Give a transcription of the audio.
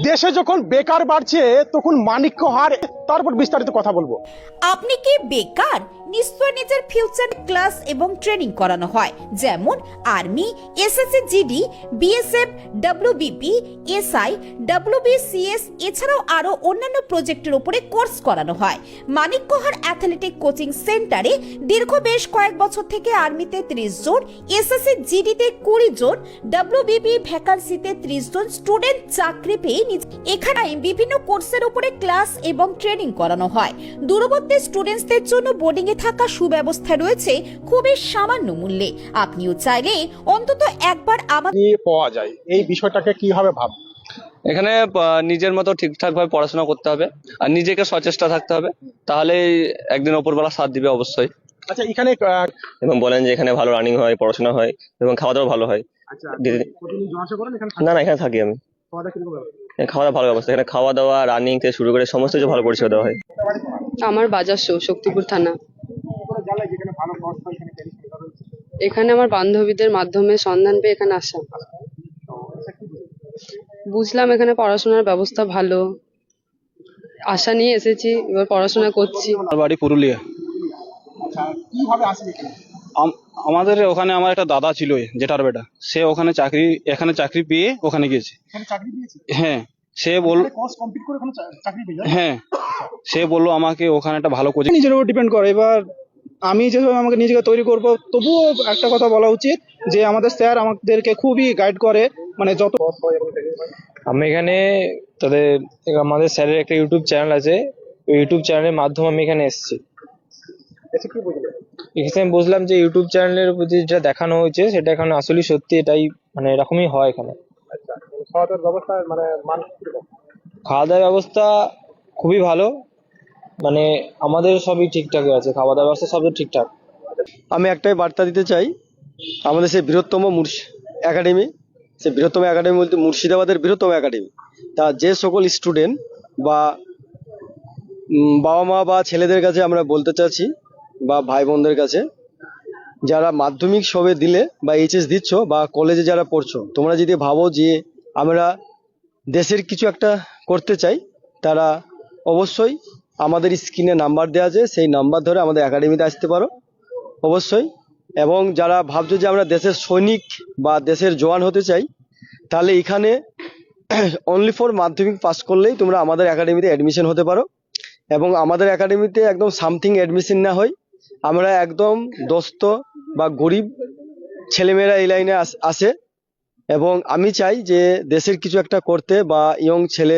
দেশে যখন বেকার বাড়ছে তখন মানিক্য হার, তারপর বিস্তারিত কথা বলবো। আপনি কি বেকার? নিশ্চয় নিজের ফিউচার ক্লাস এবং ট্রেনিং করানো হয়, যেমন army, SSC GD, BSF, WBP, SI, WBCS, এছাড়াও আরো অন্যান্য প্রজেক্টের উপরে কোর্স করানো হয়। মানিক্যহার অ্যাথলেটিক কোচিং সেন্টারে দীর্ঘ বেশ কয়েক বছর থেকে আর্মিতে 30 জন, এসএসসি জিডিতে 20 জন, ডব্লিউবিপি ভ্যাকান্সিতে 30 জন স্টুডেন্ট চাকরি পেয়ে এখানে বিভিন্ন কোর্সের উপরে ক্লাস এবং ট্রেনিং করানো হয়। দূরবর্তী স্টুডেন্টসদের জন্য বোর্ডিং এ থাকা সুব্যবস্থা রয়েছে খুবই সামান্য মূল্যে। আপনিও চাইলে অন্তত একবার কি পাওয়া যায়, এই বিষয়টাকে কিভাবে ভাব? এখানে নিজের মতো ঠিকঠাক ভাবে পড়াশোনা করতে হবে আর নিজেকে সচেষ্টা থাকতে হবে, তাহলে একদিন ওপরবেলা সাথ দিবে অবশ্যই। আচ্ছা, এখানে এবং বলেন যে এখানে ভালো রানিং হয়, পড়াশোনা হয় এবং খাওয়া দাওয়া ভালো হয়। আচ্ছা, প্রতিদিন যাওয়া আসা করেন এখানে? না না, এখানে থাকি আমি। খাওয়া দাওয়া কিরকম হবে? এখানে খাওয়া দাওয়া ভালো ব্যবস্থা, এখানে খাওয়া দাওয়া রানিং থেকে শুরু করে সমস্ত কিছু ভালো পরিষেবা দেওয়া হয়। আমার বাজার শক্তিপুর থানা। জানলে যেখানে ভালো কোর্স হয় এখানে ট্রেনিং সেন্টার রয়েছে। এখানে আমার বান্ধবীদের মাধ্যমে সন্ধান পেয়ে এখানে আসা। বুঝলাম এখানে পড়াশোনার ব্যবস্থা ভালো, আশা নিয়ে এসেছি, এবার পড়াশোনা করছি। আমার বাড়ি পুরুলিয়া। আচ্ছা, কিভাবে আসবে এখানে? আমাদের ওখানে আমার একটা দাদা ছিল, জেঠার বেটা, সে ওখানে এখানে চাকরি পেয়ে ওখানে গেছে। এখানে চাকরি পেয়েছে? হ্যাঁ, সে বলল, কোর্স কমপ্লিট করে এখানে চাকরি পেয়ে যায়? হ্যাঁ, সে বললো আমাকে ওখানে একটা ভালো কোচিং। নিজের উপর ডিপেন্ড করে। এবার আমি যেভাবে আমাকে নিজেকে তৈরি করব, তবুও একটা কথা বলা উচিত যে আমাদের স্যার আমাদেরকে খুবই গাইড করে, মানে যত। আমি এখানে আমাদের স্যারের একটা ইউটিউব চ্যানেল আছে, ওই ইউটিউব চ্যানেলের মাধ্যমে আমি এখানে এসেছি। এখানে আমি বুঝলাম যে ইউটিউব চ্যানেলের প্রতি যেটা দেখানো হয়েছে সেটা এখানে আসলে সত্যি এটাই, মানে এরকমই হয় এখানে। আচ্ছা, খাওয়া দাওয়ার ব্যবস্থা মানে মান কিরকম? খাওয়া দাওয়ার ব্যবস্থা খুবই ভালো, মানে আমাদের সবই ঠিকঠাক আছে, খাওয়া দাওয়ার ব্যবস্থা সব ঠিকঠাক। আমি একটাই বার্তা দিতে চাই, আমাদের সেই বৃহত্তম একাডেমি, সেই বৃহত্তম একাডেমি বলতে মুর্শিদাবাদের বৃহত্তম একাডেমি, তা যে সকল স্টুডেন্ট বা বাবা মা বা ছেলেদের কাছে আমরা বলতে চাচ্ছি, বা ভাই বোনদের কাছে, যারা মাধ্যমিক সবে দিলে বা এইচএস দিচ্ছ বা কলেজে যারা পড়ছো, তোমরা যদি ভাবো যে আমরা দেশের কিছু একটা করতে চাই, তারা অবশ্যই আমাদের স্ক্রিনে নাম্বার দেওয়া আছে, সেই নাম্বার ধরে আমাদের একাডেমিতে আসতে পারো অবশ্যই। এবং যারা ভাবছো যে আমরা দেশের সৈনিক বা দেশের জওয়ান হতে চাই, তাহলে এখানে অনলি ফর মাধ্যমিক পাস করলেই তোমরা আমাদের একাডেমিতে অ্যাডমিশন হতে পারো। এবং আমাদের একাডেমিতে একদম সামথিং অ্যাডমিশন না হয়, আমরা একদম দস্ত বা গরিব ছেলেমেয়েরা এই লাইনে আসে। এবং আমি চাই যে দেশের কিছু একটা করতে, বা ইয়ং ছেলে